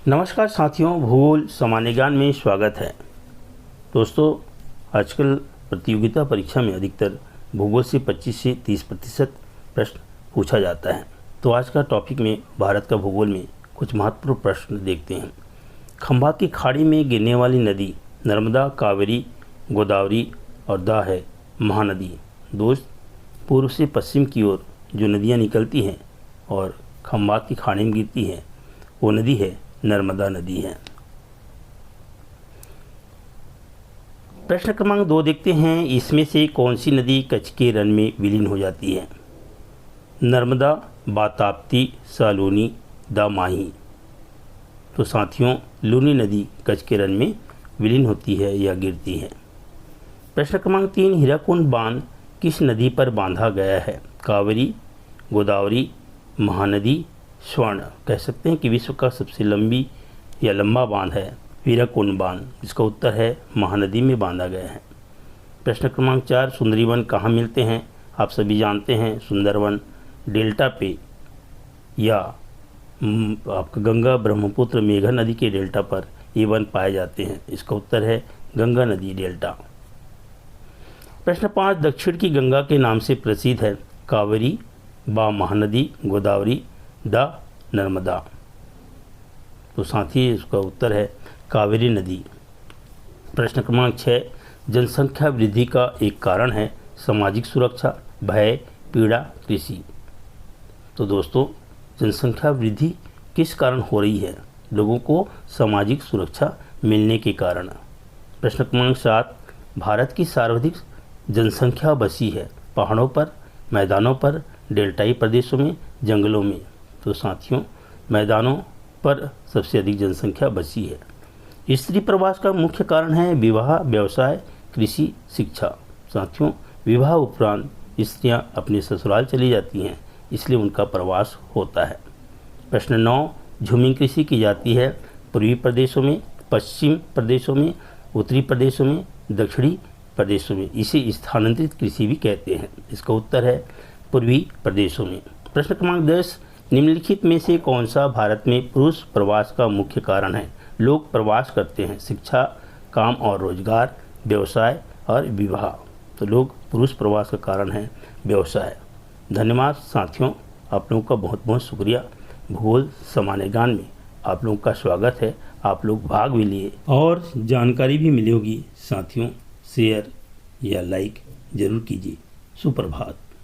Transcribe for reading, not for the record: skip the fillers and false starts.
नमस्कार साथियों, भूगोल सामान्य ज्ञान में स्वागत है। दोस्तों, आजकल प्रतियोगिता परीक्षा में अधिकतर भूगोल से 25 से 30% प्रश्न पूछा जाता है। तो आज का टॉपिक में भारत का भूगोल में कुछ महत्वपूर्ण प्रश्न देखते हैं। खंभात की खाड़ी में गिरने वाली नदी नर्मदा, कावेरी, गोदावरी और दा है महानदी। दोस्त, पूर्व से पश्चिम की ओर जो नदियाँ निकलती हैं और खंभात की खाड़ी में गिरती हैं वो नदी है नर्मदा नदी है। प्रश्न क्रमांक 2 देखते हैं। इसमें से कौन सी नदी कच्छ के रण में विलीन हो जाती है? नर्मदा, बाताप्ती, सालूनी, दामाही। तो साथियों, लूनी नदी कच्छ के रण में विलीन होती है या गिरती है। प्रश्न क्रमांक 3, हीराकुंड बांध किस नदी पर बांधा गया है? कावेरी, गोदावरी, महानदी, स्वर्ण। कह सकते हैं कि विश्व का सबसे लंबी या लंबा बांध है हीराकुंड बांध, जिसका उत्तर है महानदी में बांधा गया है। प्रश्न क्रमांक 4, सुंदरीवन कहाँ मिलते हैं? आप सभी जानते हैं सुंदरवन डेल्टा पे या आपका गंगा, ब्रह्मपुत्र, मेघा नदी के डेल्टा पर ये वन पाए जाते हैं। इसका उत्तर है गंगा नदी डेल्टा। प्रश्न 5, दक्षिण की गंगा के नाम से प्रसिद्ध है? कावेरी, बा महानदी, गोदावरी, दा नर्मदा। तो साथी इसका उत्तर है कावेरी नदी। प्रश्न क्रमांक 6, जनसंख्या वृद्धि का एक कारण है सामाजिक सुरक्षा, भय, पीड़ा, कृषि। तो दोस्तों, जनसंख्या वृद्धि किस कारण हो रही है? लोगों को सामाजिक सुरक्षा मिलने के कारण। प्रश्न क्रमांक 7, भारत की सर्वाधिक जनसंख्या बसी है पहाड़ों पर, मैदानों पर, डेल्टाई प्रदेशों में, जंगलों में। तो साथियों, मैदानों पर सबसे अधिक जनसंख्या बसी है। स्त्री प्रवास का मुख्य कारण है विवाह, व्यवसाय, कृषि, शिक्षा। साथियों, विवाह उपरांत स्त्रियां अपने ससुराल चली जाती हैं, इसलिए उनका प्रवास होता है। प्रश्न 9, झूमिंग कृषि की जाती है पूर्वी प्रदेशों में, पश्चिम प्रदेशों में, उत्तरी प्रदेशों में, दक्षिणी प्रदेशों में। इसे स्थानांतरित कृषि भी कहते हैं। इसका उत्तर है पूर्वी प्रदेशों में। प्रश्न क्रमांक 10, निम्नलिखित में से कौन सा भारत में पुरुष प्रवास का मुख्य कारण है? लोग प्रवास करते हैं शिक्षा, काम और रोजगार, व्यवसाय और विवाह। तो लोग पुरुष प्रवास का कारण है व्यवसाय। धन्यवाद साथियों, आप लोगों का बहुत बहुत शुक्रिया। भूगोल सामान्य ज्ञान में आप लोगों का स्वागत है। आप लोग भाग भी लिए और जानकारी भी मिली होगी। साथियों, शेयर या लाइक जरूर कीजिए। सुप्रभात।